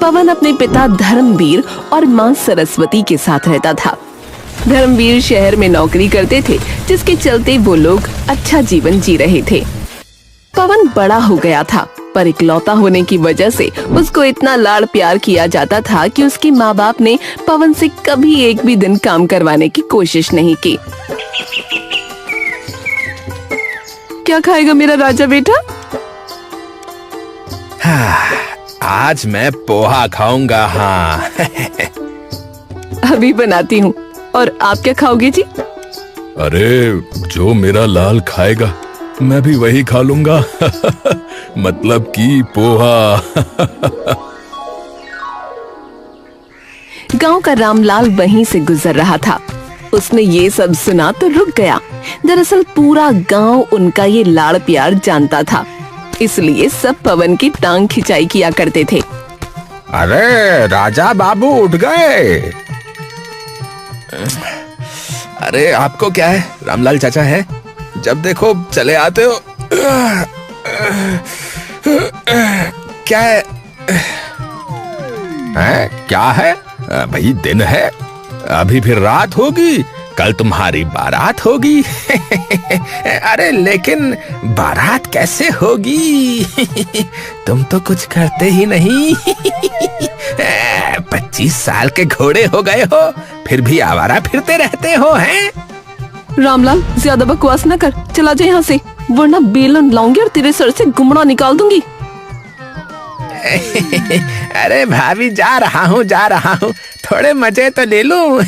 पवन अपने पिता धर्मवीर और मां सरस्वती के साथ रहता था। धर्मवीर शहर में नौकरी करते थे, जिसके चलते वो लोग अच्छा जीवन जी रहे थे। पवन बड़ा हो गया था, पर इकलौता होने की वजह से उसको इतना लाड़ प्यार किया जाता था कि उसके माँ बाप ने पवन से कभी एक भी दिन काम करवाने की कोशिश नहीं की। क्या खाएगा मेरा राजा बेटा? आज मैं पोहा खाऊंगा। हाँ। अभी बनाती हूँ। और आप क्या खाओगे जी? अरे जो मेरा लाल खाएगा मैं भी वही खा लूंगा। मतलब कि पोहा। गांव का रामलाल वहीं से गुजर रहा था। उसने ये सब सुना तो रुक गया। दरअसल पूरा गांव उनका ये लाड़ प्यार जानता था, इसलिए सब पवन की टांग खिंचाई किया करते थे। अरे राजा बाबू उठ गए। अरे आपको क्या है, रामलाल चाचा है, जब देखो चले आते हो। क्या है? क्या है भाई? दिन है, अभी फिर रात होगी, कल तुम्हारी बारात होगी। अरे लेकिन बारात कैसे होगी? तुम तो कुछ करते ही नहीं। 25 साल के घोड़े हो गए हो, फिर भी आवारा फिरते रहते हो। हैं रामलाल, ज्यादा बकवास न कर, चला जा यहाँ से, वरना बेलन लाऊंगी और तेरे सर से गुमड़ा निकाल दूंगी। अरे भाभी, जा रहा हूँ, थोड़े मजे तो ले लूं।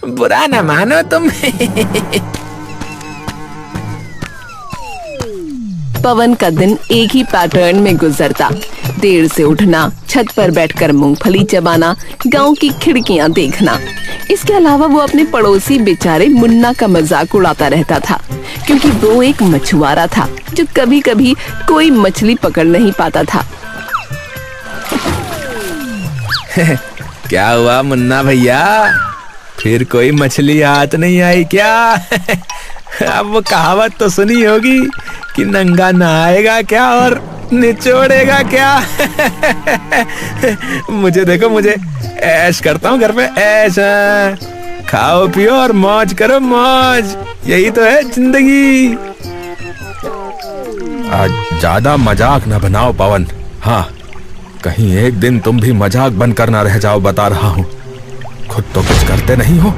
बुरा न मानो तुम। पवन का दिन एक ही पैटर्न में गुजरता। देर से उठना, छत पर बैठकर मूंगफली चबाना, गांव की खिड़कियां देखना। इसके अलावा वो अपने पड़ोसी बेचारे मुन्ना का मजाक उड़ाता रहता था, क्योंकि वो एक मछुआरा था जो कभी कभी कोई मछली पकड़ नहीं पाता था। क्या हुआ मुन्ना भैया, फिर कोई मछली हाथ नहीं आई क्या? अब वो कहावत तो सुनी होगी कि नंगा नहाएगा क्या और निचोड़ेगा क्या। मुझे देखो, मुझे ऐश करता हूँ घर पे, ऐश। खाओ पियो और मौज करो, मौज, यही तो है जिंदगी। आज ज्यादा मजाक ना बनाओ पवन। हाँ, कहीं एक दिन तुम भी मजाक बनकर ना रह जाओ, बता रहा हूँ। खुद तो कुछ करते नहीं हो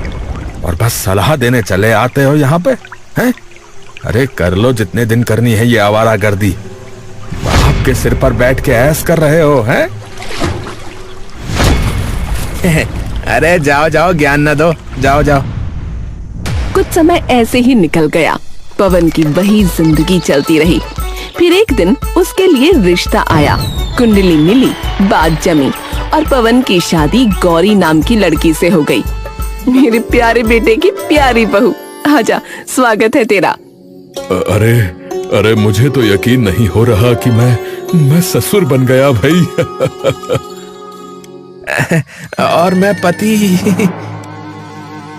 और बस सलाह देने चले आते हो यहाँ पे, हैं? अरे कर लो जितने दिन करनी है ये आवारागर्दी। बाप के सिर पर बैठ के ऐश कर रहे हो, हैं? अरे जाओ जाओ, ज्ञान न दो, जाओ जाओ। कुछ समय ऐसे ही निकल गया। पवन की वही जिंदगी चलती रही। फिर एक दिन उसके लिए रिश्ता आया, कुंडली मिली, बात जमी और पवन की शादी गौरी नाम की लड़की से हो गई। मेरे प्यारे बेटे की प्यारी बहू, आजा, स्वागत है तेरा। अरे अरे, मुझे तो यकीन नहीं हो रहा कि मैं ससुर बन गया भाई। और मैं पति।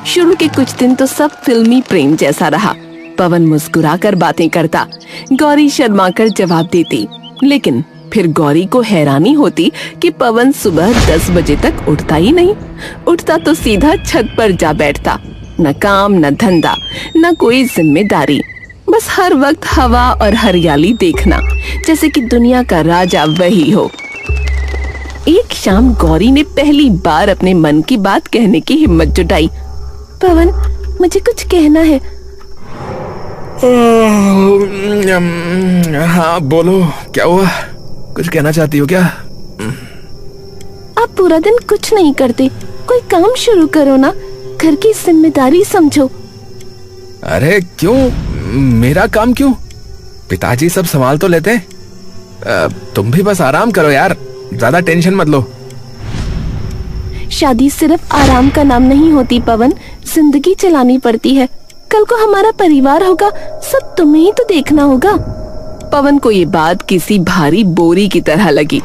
शुरू के कुछ दिन तो सब फिल्मी प्रेम जैसा रहा। पवन मुस्कुराकर बातें करता, गौरी शर्माकर जवाब देती। लेकिन फिर गौरी को हैरानी होती कि पवन सुबह 10 बजे तक उठता ही नहीं। उठता तो सीधा छत पर जा बैठता। न काम, न धंधा, न कोई जिम्मेदारी, बस हर वक्त हवा और हरियाली देखना, जैसे कि दुनिया का राजा वही हो। एक शाम गौरी ने पहली बार अपने मन की बात कहने की हिम्मत जुटाई। पवन, मुझे कुछ कहना है। हाँ बोलो, क्या हुआ? कुछ कहना चाहती हो क्या? आप पूरा दिन कुछ नहीं करते, कोई काम शुरू करो ना, घर की जिम्मेदारी समझो। अरे क्यों, मेरा काम क्यों? पिताजी सब संभाल तो लेते हैं। तुम भी बस आराम करो यार, ज्यादा टेंशन मत लो। शादी सिर्फ आराम का नाम नहीं होती पवन, जिंदगी चलानी पड़ती है। कल को हमारा परिवार होगा, सब तुम्हें ही तो देखना होगा। पवन को ये बात किसी भारी बोरी की तरह लगी।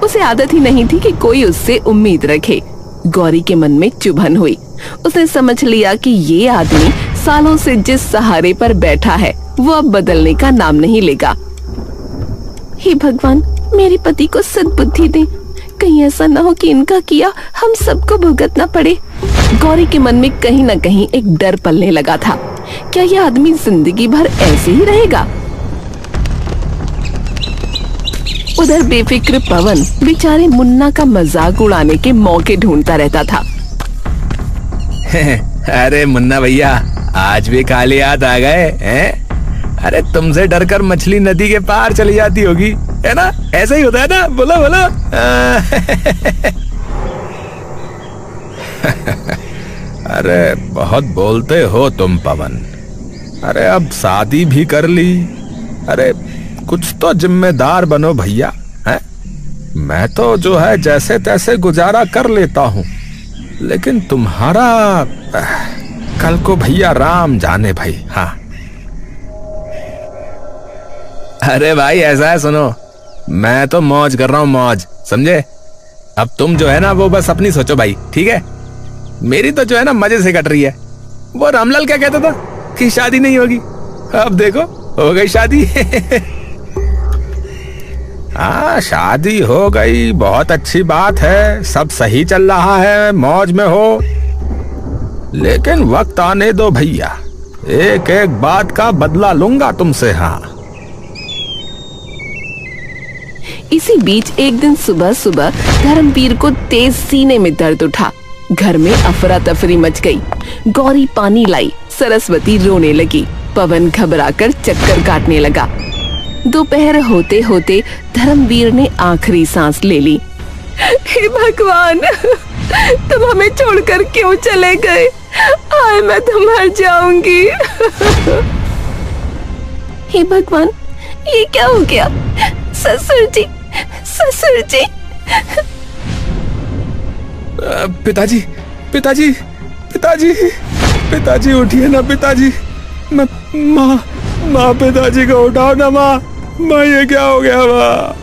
उसे आदत ही नहीं थी कि कोई उससे उम्मीद रखे। गौरी के मन में चुभन हुई। उसने समझ लिया कि ये आदमी सालों से जिस सहारे पर बैठा है वो अब बदलने का नाम नहीं लेगा। हे भगवान, मेरे पति को सद्बुद्धि दे, कहीं ऐसा न हो कि इनका किया हम सबको भुगतना पड़े। गौरी के मन में कहीं न कहीं एक डर पलने लगा था। क्या यह आदमी जिंदगी भर ऐसे ही रहेगा? उधर बेफिक्र पवन बेचारे मुन्ना का मजाक उड़ाने के मौके ढूंढता रहता था। अरे मुन्ना भैया, आज भी खाली हाथ आ गए हैं? अरे तुमसे डरकर मछली नदी के पार चली जाती होगी, है ना? ऐसा ही होता है ना? बोलो बोलो। अरे बहुत बोलते हो तुम पवन। अरे अब शादी भी कर ली। अरे कुछ तो जिम्मेदार बनो भैया, हैं? मैं तो जो है जैसे तैसे गुजारा कर लेता हूँ, लेकिन तुम्हारा कल को भैया राम जाने भाई। हाँ अरे भाई ऐसा है, सुनो, मैं तो मौज कर रहा हूँ, मौज, समझे? अब तुम जो है ना वो बस अपनी सोचो भाई, ठीक है? मेरी तो जो है ना मजे से कट रही है। वो रामलाल क्या कहता था कि शादी नहीं होगी, अब देखो हो गई शादी। हाँ शादी हो गई, बहुत अच्छी बात है, सब सही चल रहा है, मौज में हो। लेकिन वक्त आने दो भैया, एक एक बात का बदला लूंगा तुमसे। हाँ इसी बीच एक दिन सुबह सुबह धर्मवीर को तेज सीने में दर्द उठा। घर में अफरा तफरी मच गई। गौरी पानी लाई, सरस्वती रोने लगी, पवन घबराकर चक्कर काटने लगा। दोपहर होते होते धर्मवीर ने आखिरी सांस ले ली। हे भगवान, तुम हमें छोड़कर क्यों चले गए? हाय मैं तो मर जाऊंगी। हे भगवान, ये क्या हो गया? ससुर जी, ससुर जी। पिताजी, पिताजी, पिताजी, पिताजी उठिए ना पिताजी। माँ, पिताजी को उठाओ ना माँ। माँ ये क्या हो गया माँ?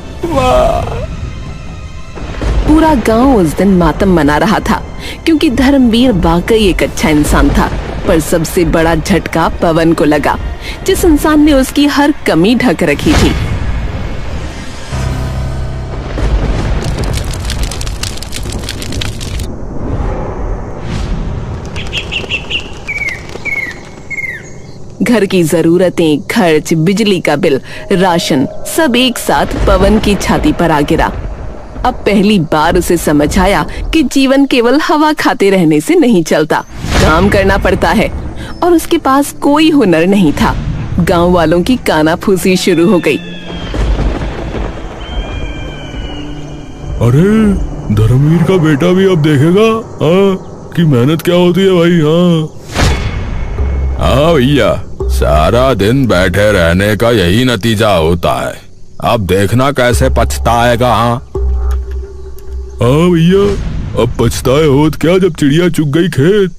पूरा गांव उस दिन मातम मना रहा था, क्योंकि धर्मवीर वाकई एक अच्छा इंसान था। पर सबसे बड़ा झटका पवन को लगा, जिस इंसान ने उसकी हर कमी ढक रखी थी। घर की जरूरतें, खर्च, बिजली का बिल, राशन सब एक साथ पवन की छाती पर आ गिरा। अब पहली बार उसे समझ आया कि जीवन केवल हवा खाते रहने से नहीं चलता, काम करना पड़ता है। और उसके पास कोई हुनर नहीं था। गांव वालों की कानाफूसी शुरू हो गई। अरे धर्मवीर का बेटा भी अब देखेगा कि मेहनत क्या होती है भाई। हाँ भैया, सारा दिन बैठे रहने का यही नतीजा होता है। अब देखना कैसे पछताएगा। हाँ भैया, अब पछताए होत क्या जब चिड़िया चुग गई खेत।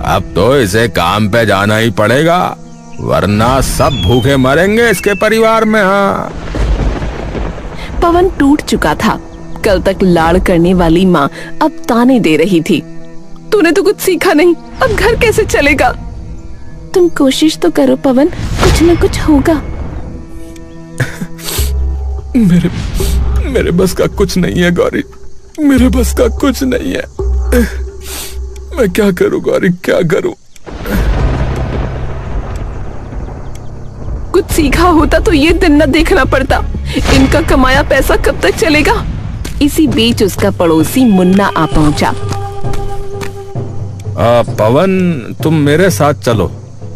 अब तो इसे काम पे जाना ही पड़ेगा, वरना सब भूखे मरेंगे इसके परिवार में। हाँ पवन टूट चुका था। कल तक लाड़ करने वाली माँ अब ताने दे रही थी। तूने तो कुछ सीखा नहीं, अब घर कैसे चलेगा? तुम कोशिश तो करो पवन, कुछ न कुछ होगा। मेरे बस का कुछ नहीं है गौरी, मेरे बस का कुछ नहीं है। मैं क्या करूं गौरी, क्या करूं? कुछ सीखा होता तो ये दिन न देखना पड़ता। इनका कमाया पैसा कब तक चलेगा? इसी बीच उसका पड़ोसी मुन्ना आ पहुंचा। पवन, तुम मेरे साथ चलो,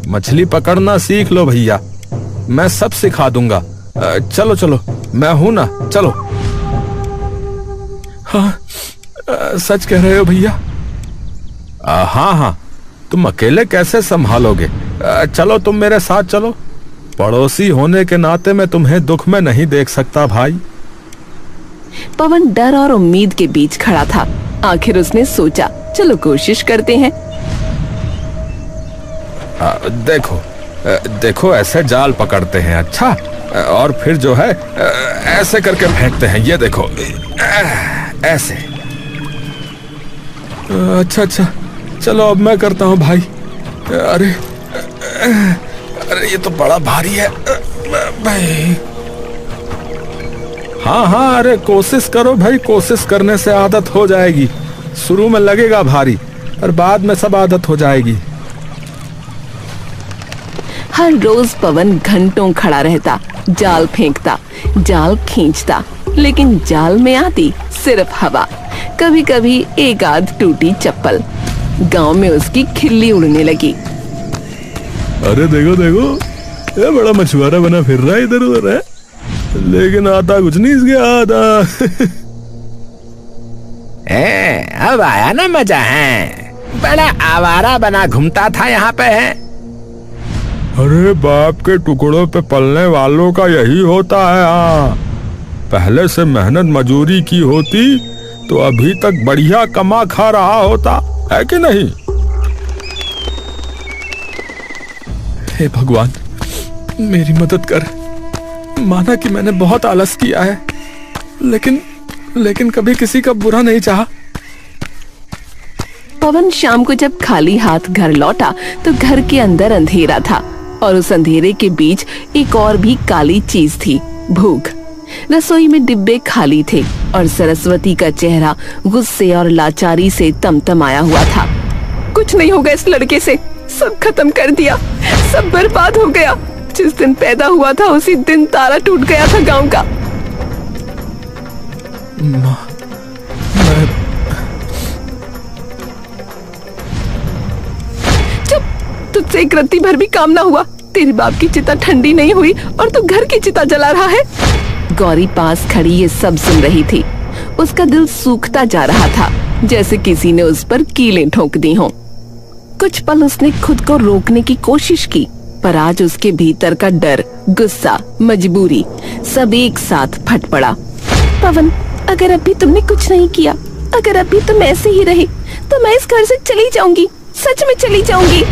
मछली पकड़ना सीख लो भैया, मैं सब सिखा दूंगा। चलो चलो, मैं हूं ना, चलो। हाँ सच कह रहे हो भैया? हाँ हाँ, तुम अकेले कैसे संभालोगे? चलो तुम मेरे साथ चलो। पड़ोसी होने के नाते मैं तुम्हें दुख में नहीं देख सकता भाई। पवन डर और उम्मीद के बीच खड़ा था। आखिर उसने सोचा, चलो कोशिश करते हैं। देखो देखो, ऐसे जाल पकड़ते हैं, अच्छा, और फिर जो है ऐसे करके फेंकते हैं। ये देखो, ऐसे। अच्छा, चलो अब मैं करता हूँ भाई। अरे ये तो बड़ा भारी है भाई। हाँ हाँ, अरे कोशिश करो भाई, कोशिश करने से आदत हो जाएगी। शुरू में लगेगा भारी, और बाद में सब आदत हो जाएगी। हर रोज पवन घंटों खड़ा रहता, जाल फेंकता, जाल खींचता, लेकिन जाल में आती सिर्फ हवा। कभी कभी एक आध टूटी चप्पल। गांव में उसकी खिल्ली उड़ने लगी। अरे देखो देखो, ये बड़ा मछुआरा बना फिर रहा है इधर उधर है, लेकिन आता कुछ नहीं इसके आता। अब आया ना मजा है, बड़ा आवारा बना घूमता था यहाँ पे है। अरे बाप के टुकड़ों पे पलने वालों का यही होता है। हाँ, पहले से मेहनत मजूरी की होती तो अभी तक बढ़िया कमा खा रहा होता, है कि नहीं? हे भगवान, मेरी मदद कर। माना कि मैंने बहुत आलस किया है, लेकिन कभी किसी का बुरा नहीं चाहा। पवन शाम को जब खाली हाथ घर लौटा तो घर के अंदर अंधेरा था, और उस अंधेरे के बीच एक और भी काली चीज थी, भूख। रसोई में डिब्बे खाली थे और सरस्वती का चेहरा गुस्से और लाचारी से तमतमाया हुआ था। कुछ नहीं होगा इस लड़के से, सब खत्म कर दिया, सब बर्बाद हो गया। जिस दिन पैदा हुआ था उसी दिन तारा टूट गया था गांव का। माँ, चुप, तुझसे एक रत्ती भर भी काम ना हुआ। तेरे बाप की चिता ठंडी नहीं हुई और तू घर की चिता जला रहा है। गौरी पास खड़ी ये सब सुन रही थी। उसका दिल सूखता जा रहा था, जैसे किसी ने उस पर कीलें ठोक दी हों। कुछ पल उसने खुद को रोकने की कोशिश की, पर आज उसके भीतर का डर, गुस्सा, मजबूरी सब एक साथ फट पड़ा। पवन, अगर अभी तुमने कुछ नहीं किया, अगर अभी तुम ऐसे ही रहे, तो मैं इस घर से चली जाऊंगी, सच में चली जाऊंगी।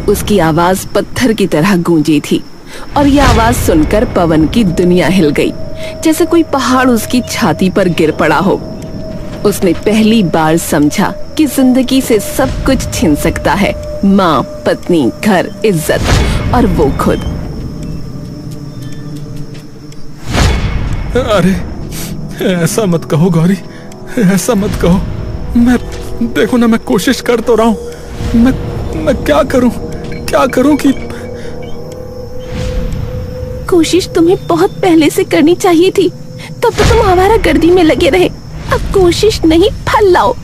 उसकी आवाज पत्थर की तरह गूंजी थी, और यह आवाज सुनकर पवन की दुनिया हिल गई, जैसे कोई पहाड़ उसकी छाती पर गिर पड़ा हो। उसने पहली बार समझा कि जिंदगी से सब कुछ छिन सकता है, माँ, पत्नी, घर, इज्जत, और वो खुद। अरे ऐसा मत कहो गौरी, ऐसा मत कहो। मैं देखो ना, मैं कोशिश कर तो रहा हूँ। मैं क्या करूँ कि कोशिश तुम्हें बहुत पहले से करनी चाहिए थी, तब तो तुम आवारागर्दी में लगे रहे। अब कोशिश नहीं, फल लाओ।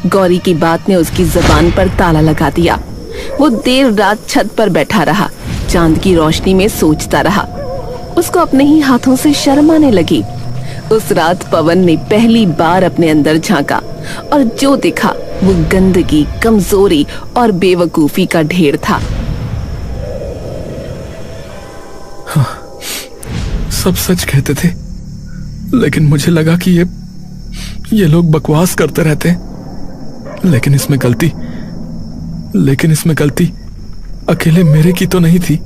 गौरी की बात ने उसकी जुबान पर ताला लगा दिया। वो देर रात छत पर बैठा रहा, चांद की रोशनी में सोचता रहा। उसको अपने ही हाथों से शर्म आने लगी। उस रात पवन ने पहली बार अपने अंदर झांका, और जो दिखा वो गंदगी, कमजोरी और बेवकूफी का ढेर था। सब सच कहते थे, लेकिन मुझे लगा कि ये लोग बकवास करते रहते हैं। लेकिन इसमें गलती अकेले मेरे की तो नहीं थी।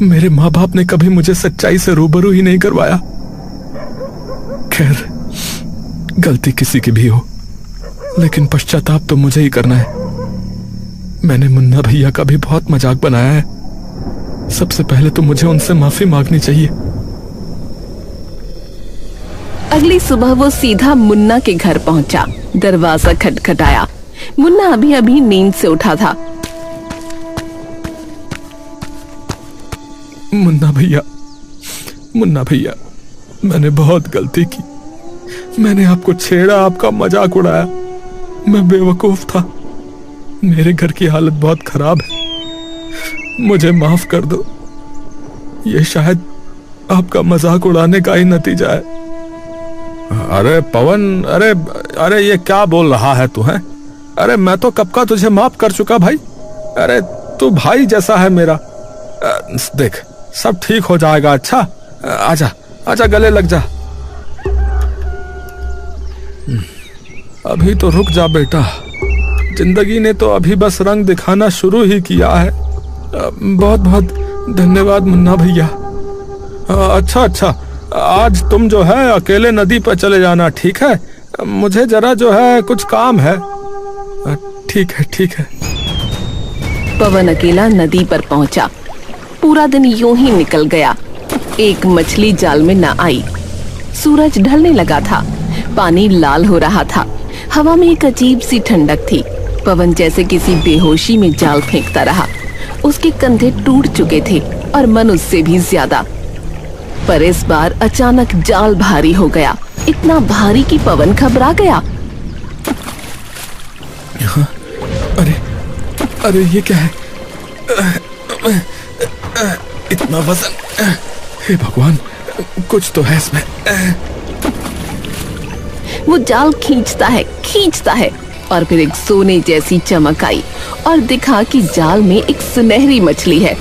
मेरे माँ बाप ने कभी मुझे सच्चाई से रूबरू ही नहीं करवाया। खैर, गलती किसी की भी हो, लेकिन पश्चाताप तो मुझे ही करना है। मैंने मुन्ना भैया का भी बहुत मजाक बनाया है। सबसे पहले तो मुझे उनसे माफी मांगनी चाहिए। अगली सुबह वो सीधा मुन्ना के घर पहुंचा। दरवाजा खटखटाया। मुन्ना अभी अभी नींद से उठा था। मुन्ना भैया, मैंने बहुत गलती की। मैंने आपको छेड़ा, आपका मजाक उड़ाया। मैं बेवकूफ था। मेरे घर की हालत बहुत खराब है, मुझे माफ कर दो। ये शायद आपका मजाक उड़ाने का ही नतीजा है। अरे पवन, अरे ये क्या बोल रहा है तू? है, अरे मैं तो कब का तुझे माफ कर चुका भाई। अरे तू भाई जैसा है मेरा। देख, सब ठीक हो जाएगा। अच्छा, आजा गले लग जा। अभी तो रुक जा बेटा, जिंदगी ने तो अभी बस रंग दिखाना शुरू ही किया है। बहुत बहुत धन्यवाद मुन्ना भैया। अच्छा, आज तुम जो है अकेले नदी पर चले जाना, ठीक है? मुझे जरा जो है कुछ काम है। ठीक है। पवन अकेला नदी पर पहुंचा। पूरा दिन यूं ही निकल गया। एक मछली जाल में न आई, सूरज ढलने लगा था। पानी लाल हो रहा था। हवा में एक अजीब सी ठंडक थी। पवन जैसे किसी बेहोशी में जाल फेंकता रहा। उसके कंधे टूट चुके थे और मन उससे भी ज्यादा। पर इस बार अचानक जाल भारी हो गया, इतना भारी कि पवन घबरा गया। अरे अरे ये क्या है? इतना वजन! हे भगवान, कुछ तो है इसमें। वो जाल खींचता है और फिर एक सोने जैसी चमक आई और दिखा कि जाल में एक सुनहरी मछली है।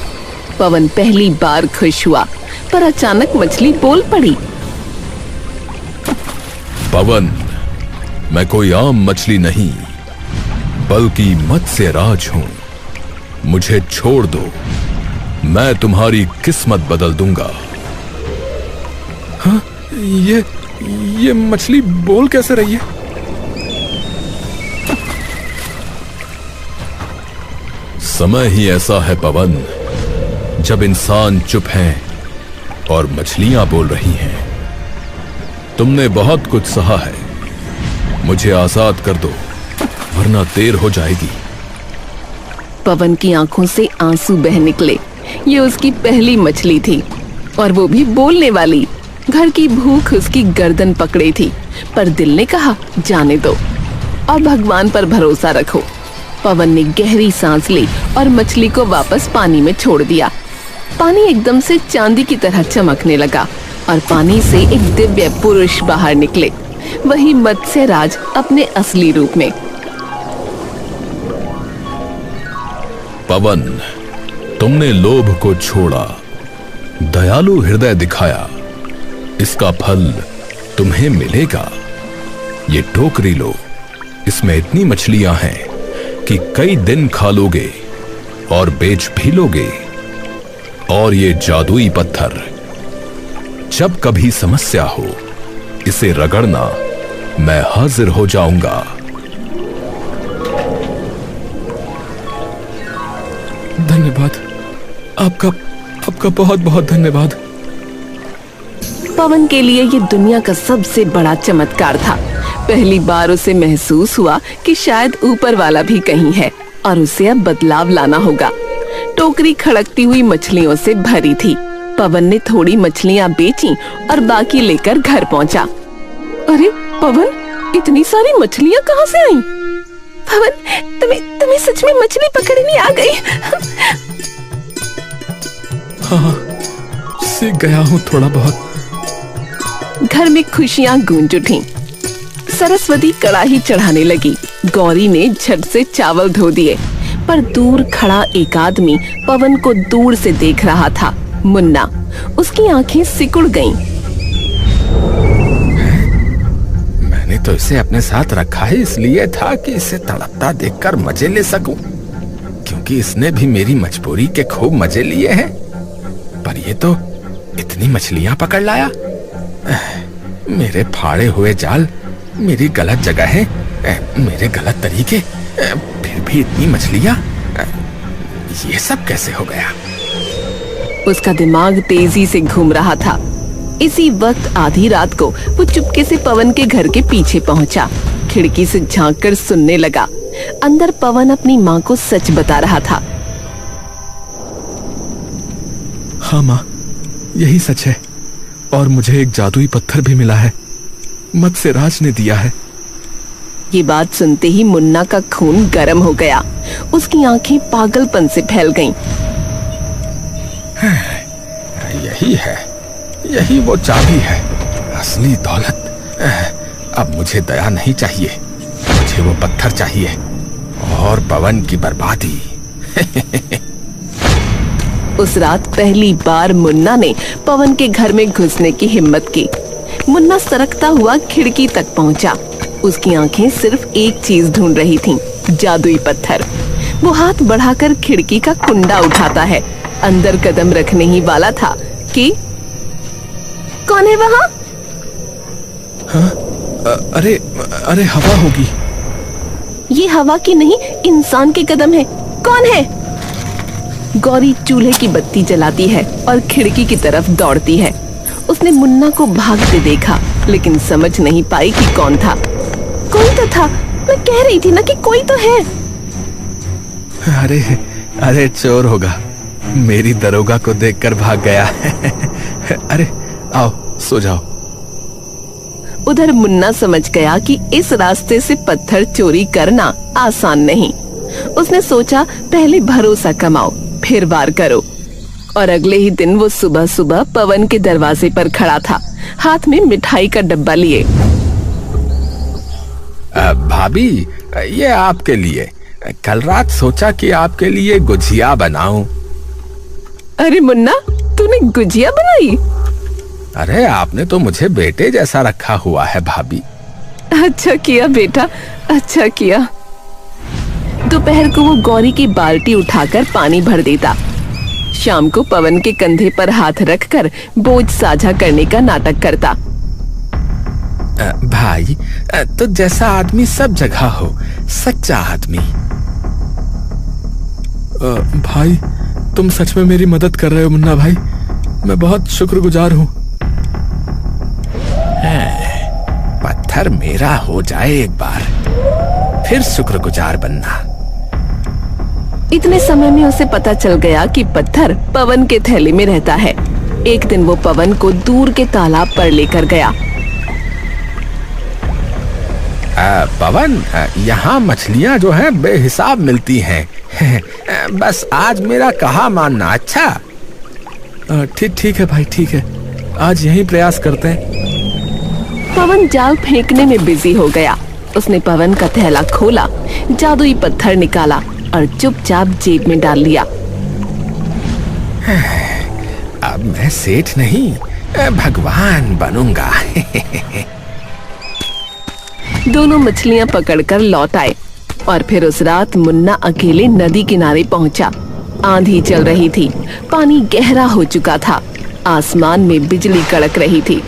पवन पहली बार खुश हुआ, पर अचानक मछली बोल पड़ी। पवन, मैं कोई आम मछली नहीं, बल्कि मत्स्य राज हूं। मुझे छोड़ दो, मैं तुम्हारी किस्मत बदल दूंगा। हाँ, ये मछली बोल कैसे रही है? समय ही ऐसा है पवन, जब इंसान चुप हैं और मछलियां बोल रही हैं। तुमने बहुत कुछ सहा है, मुझे आजाद कर दो, वरना देर हो जाएगी। पवन की आंखों से आंसू बह निकले। ये उसकी पहली मछली थी और वो भी बोलने वाली। घर की भूख उसकी गर्दन पकड़े थी, पर दिल ने कहा जाने दो और भगवान पर भरोसा रखो। पवन ने गहरी सांस ली और मछली को वापस पानी में छोड़ दिया। पानी एकदम से चांदी की तरह चमकने लगा और पानी से एक दिव्य पुरुष बाहर निकले, वही मत्स्य राज अपने असली रूप में। पवन, तुमने लोभ को छोड़ा, दयालु हृदय दिखाया, इसका फल तुम्हें मिलेगा। ये टोकरी लो, इसमें इतनी मछलियां हैं कि कई दिन खा लोगे और बेच भी लोगे। और ये जादुई पत्थर, जब कभी समस्या हो इसे रगड़ना, मैं हाजिर हो जाऊंगा। धन्यवाद, आपका बहुत बहुत धन्यवाद। पवन के लिए ये दुनिया का सबसे बड़ा चमत्कार था। पहली बार उसे महसूस हुआ कि शायद ऊपर वाला भी कहीं है और उसे अब बदलाव लाना होगा। टोकरी खड़कती हुई मछलियों से भरी थी। पवन ने थोड़ी मछलियां बेची और बाकी लेकर घर पहुंचा। अरे पवन, इतनी सारी मछलियां कहाँ से आई? पवन, तुम्हें सच में मछली पकड़नी आ गई? हाँ, सीख गया हूँ थोड़ा बहुत। घर में खुशियां गूंज उठीं। सरस्वती कड़ाही चढ़ाने लगी। गौरी ने झट से चावल धो दिए, पर दूर खड़ा एक आदमी पवन को दूर से देख रहा था। मुन्ना। उसकी आंखें सिकुड़ गईं। मैंने तो इसे अपने साथ रखा है इसलिए था कि इसे तड़पता देखकर मजे ले सकूं, क्योंकि इसने भी मेरी मजबूरी के खूब मजे लिए हैं। पर ये तो इतनी मछलियां पकड़ लाया। मेरे फाड़े हुए जाल, मेरी गलत जगह है, मेरे गलत तरीके, फिर भी इतनी मछलियां, ये सब कैसे हो गया? उसका दिमाग तेजी से घूम रहा था। इसी वक्त आधी रात को वो चुपके से पवन के घर के पीछे पहुंचा। खिड़की से झांककर सुनने लगा। अंदर पवन अपनी माँ को सच बता रहा था। हाँ माँ, यही सच है। और मुझे एक जादुई पत्थर भी मिला है, मत्स्य राज ने दिया है। ये बात सुनते ही मुन्ना का खून गर्म हो गया। उसकी आंखें पागलपन से फैल गईं। यही है, यही वो चाबी है, असली दौलत। अब मुझे दया नहीं चाहिए, मुझे वो पत्थर चाहिए और पवन की बर्बादी। उस रात पहली बार मुन्ना ने पवन के घर में घुसने की हिम्मत की। मुन्ना सरकता हुआ खिड़की तक पहुंचा। उसकी आंखें सिर्फ एक चीज ढूंढ रही थीं, जादुई पत्थर। वो हाथ बढ़ाकर खिड़की का कुंडा उठाता है। अंदर कदम रखने ही वाला था कि कौन है वहाँ? हाँ? अरे हवा होगी। ये हवा की नहीं, इंसान के कदम है। कौन है? गौरी चूल्हे की बत्ती जलाती है और खिड़की की तरफ दौड़ती है। उसने मुन्ना को भागते देखा, लेकिन समझ नहीं पाई कि कौन था। कोई तो था, मैं कह रही थी ना कि कोई तो है। अरे अरे चोर होगा, मेरी दरोगा को देखकर भाग गया। अरे आओ सो जाओ। उधर मुन्ना समझ गया कि इस रास्ते से पत्थर चोरी करना आसान नहीं। उसने सोचा पहले भरोसा कमाओ फिर वार करो। और अगले ही दिन वो सुबह सुबह पवन के दरवाजे पर खड़ा था, हाथ में मिठाई का डब्बा लिए। भाभी, ये आपके लिए। कल रात सोचा कि आपके लिए गुजिया बनाऊं। अरे मुन्ना, तूने गुजिया बनाई? अरे आपने तो मुझे बेटे जैसा रखा हुआ है भाभी। अच्छा किया बेटा, अच्छा किया। दोपहर को वो गौरी की बाल्टी उठाकर पानी भर देता। शाम को पवन के कंधे पर हाथ रखकर बोझ साझा करने का नाटक करता। भाई, तो जैसा आदमी सब जगह हो, सच्चा आदमी। भाई, तुम सच में मेरी मदद कर रहे हो मुन्ना भाई, मैं बहुत शुक्रगुजार हूँ। पत्थर मेरा हो जाए एक बार, फिर शुक्रगुजार बनना। इतने समय में उसे पता चल गया कि पत्थर पवन के थैले में रहता है। एक दिन वो पवन को दूर के तालाब पर लेकर गया। पवन, यहाँ मछलियाँ जो हैं बेहिसाब मिलती हैं। बस आज मेरा कहा मानना, अच्छा? ठीक है भाई, ठीक है, आज यही प्रयास करते हैं। पवन जाल फेंकने में बिजी हो गया। उसने पवन का थैला खोला, जादुई पत्थर निकाला और चुपचाप जेब में डाल लिया। अब मैं सेठ नहीं, भगवान बनूंगा। दोनों मछलियां पकड़कर लौट आए और फिर उस रात मुन्ना अकेले नदी किनारे पहुंचा। आंधी चल रही थी, पानी गहरा हो चुका था, आसमान में बिजली कड़क रही थी।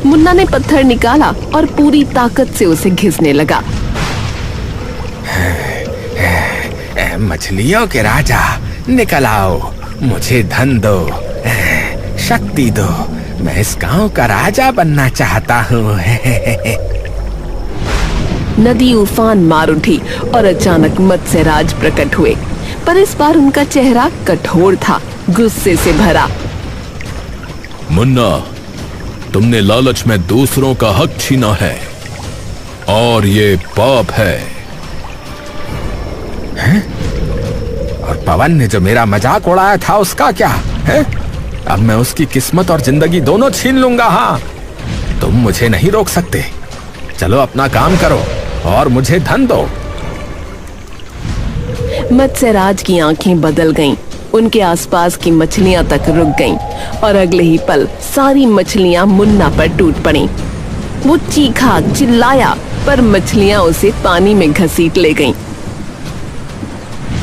मुन्ना ने पत्थर निकाला और पूरी ताकत से उसे घिसने लगा। मछलियों के राजा, निकल आओ, मुझे धन दो, शक्ति दो, मैं इस गांव का राजा बनना चाहता हूँ। नदी उफान मार उठी और अचानक मत्स्यराज प्रकट हुए, पर इस बार उनका चेहरा कठोर था, गुस्से से भरा। मुन्ना, तुमने लालच में दूसरों का हक छीना है और ये पाप है। हैं? और पवन ने जो मेरा मजाक उड़ाया था उसका क्या है? अब मैं उसकी किस्मत और जिंदगी दोनों छीन लूंगा। हाँ, तुम मुझे नहीं रोक सकते। चलो अपना काम करो और मुझे धन दो। मत्स्यराज की आंखें बदल गईं, उनके आसपास की मछलियां तक रुक गईं और अगले ही पल सारी मछलियां मुन्ना पर टूट पड़ीं। वो चीखा, चिल्लाया, पर मछलियां उसे पानी में घसीट ले गईं।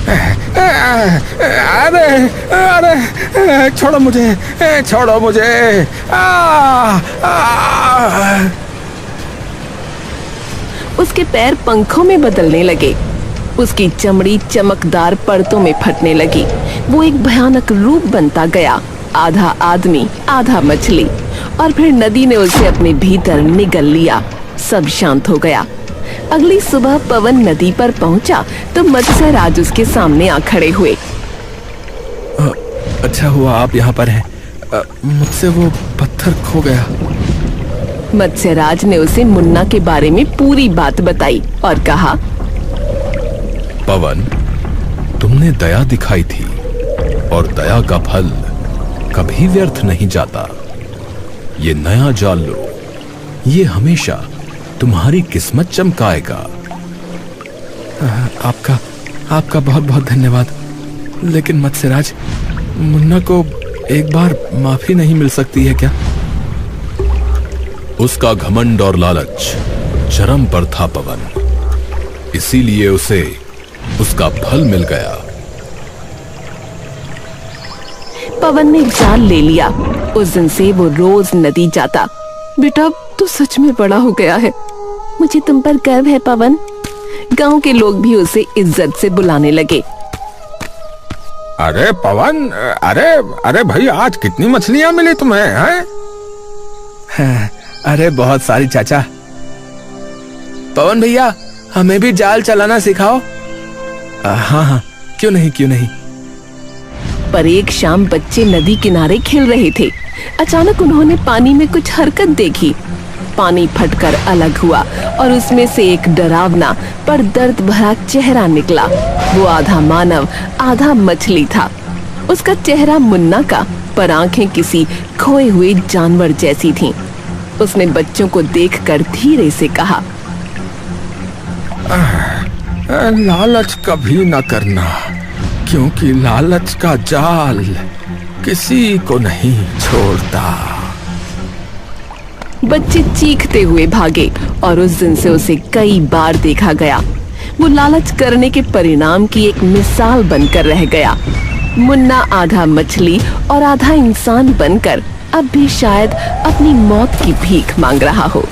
अरे अरे, छोड़ो मुझे, छोड़ो मुझे। उसके पैर पंखों में बदलने लगे, उसकी चमड़ी चमकदार परतों में फटने लगी। वो एक भयानक रूप बनता गया, आधा आदमी आधा मछली। और फिर नदी ने उसे अपने भीतर निगल लिया। सब शांत हो गया। अगली सुबह पवन नदी पर पहुंचा तो मत्स्यराज उसके सामने आ खड़े हुए। अच्छा हुआ आप यहाँ पर हैं, मुझसे वो पत्थर खो गया। मत्स्यराज ने उसे मुन्ना के बारे में पूरी बात बताई और कहा, पवन, तुमने दया दिखाई थी और दया का फल कभी व्यर्थ नहीं जाता। ये नया जाल लो, ये हमेशा तुम्हारी किस्मत चमकाएगा। आपका बहुत बहुत धन्यवाद। लेकिन मत्स्यराज, मुन्ना को एक बार माफी नहीं मिल सकती है क्या? उसका घमंड और लालच चरम पर था पवन, इसीलिए उसे उसका फल मिल गया। पवन ने जाल ले लिया। उस दिन से वो रोज नदी जाता। बेटा, तू सच में बड़ा हो गया है, मुझे तुम पर गर्व है पवन। गांव के लोग भी उसे इज्जत से बुलाने लगे। अरे पवन, अरे भाई, आज कितनी मछलियां मिली तुम्हें? हैं? अरे बहुत सारी चाचा। पवन भैया, हमें भी जाल चलाना सिखाओ। हाँ हाँ, क्यों नहीं क्यों नहीं। पर एक शाम बच्चे नदी किनारे खेल रहे थे। अचानक उन्होंने पानी में कुछ हरकत देखी। पानी फटकर अलग हुआ और उसमें से एक डरावना पर दर्द भरा चेहरा निकला। वो आधा मानव आधा मछली था। उसका चेहरा मुन्ना का, पर आंखें किसी खोए हुए जानवर जैसी थीं। उसने बच्चों को देखकर धीरे से कहा, लालच कभी न करना, क्योंकि लालच का जाल किसी को नहीं छोड़ता। बच्चे चीखते हुए भागे और उस दिन से उसे कई बार देखा गया। वो लालच करने के परिणाम की एक मिसाल बनकर रह गया। मुन्ना आधा मछली और आधा इंसान बनकर अब भी शायद अपनी मौत की भीख मांग रहा हो।